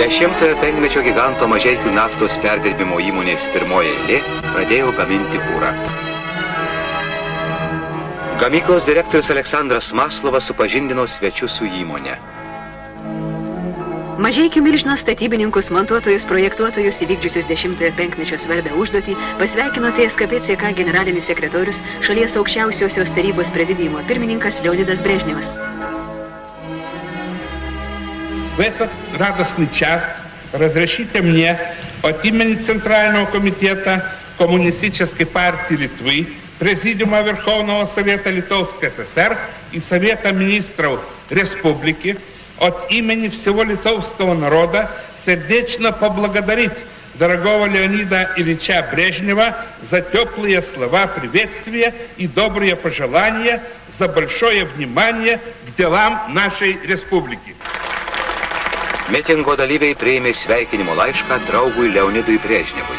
10-ojo penkmečio giganto Mažeikių naftos perdirbimo įmonės pirmoji eilė pradėjo gaminti kurą. Gamyklos direktorius Aleksandras Maslovas supažindino svečius su įmonė. Mažeikių milžino statybininkus, montuotojus, projektuotojus įvykdžiusius 10-ojo penkmečio svarbę užduotį pasveikino TSKP CK generalinis sekretorius, šalies aukščiausiosios tarybos prezidiumo pirmininkas Leonidas Brežnevas. В этот радостный час разрешите мне от имени Центрального комитета Коммунистической партии Литвы, Президиума Верховного Совета Литовской ССР и Совета министров Республики от имени всего литовского народа сердечно поблагодарить дорогого Леонида Ильича Брежнева за теплые слова приветствия и добрые пожелания, за большое внимание к делам нашей республики. Mitingo dalyviai priėmė sveikinimo laišką draugui Leonidui Brežnevui.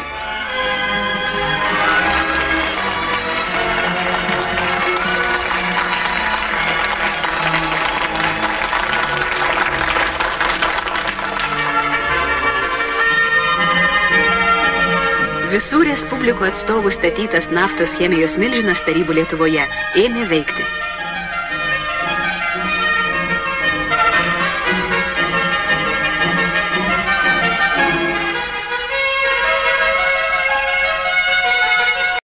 Visų respublikų atstovų statytas naftos chemijos milžinas tarybų Lietuvoje ėmė veikti.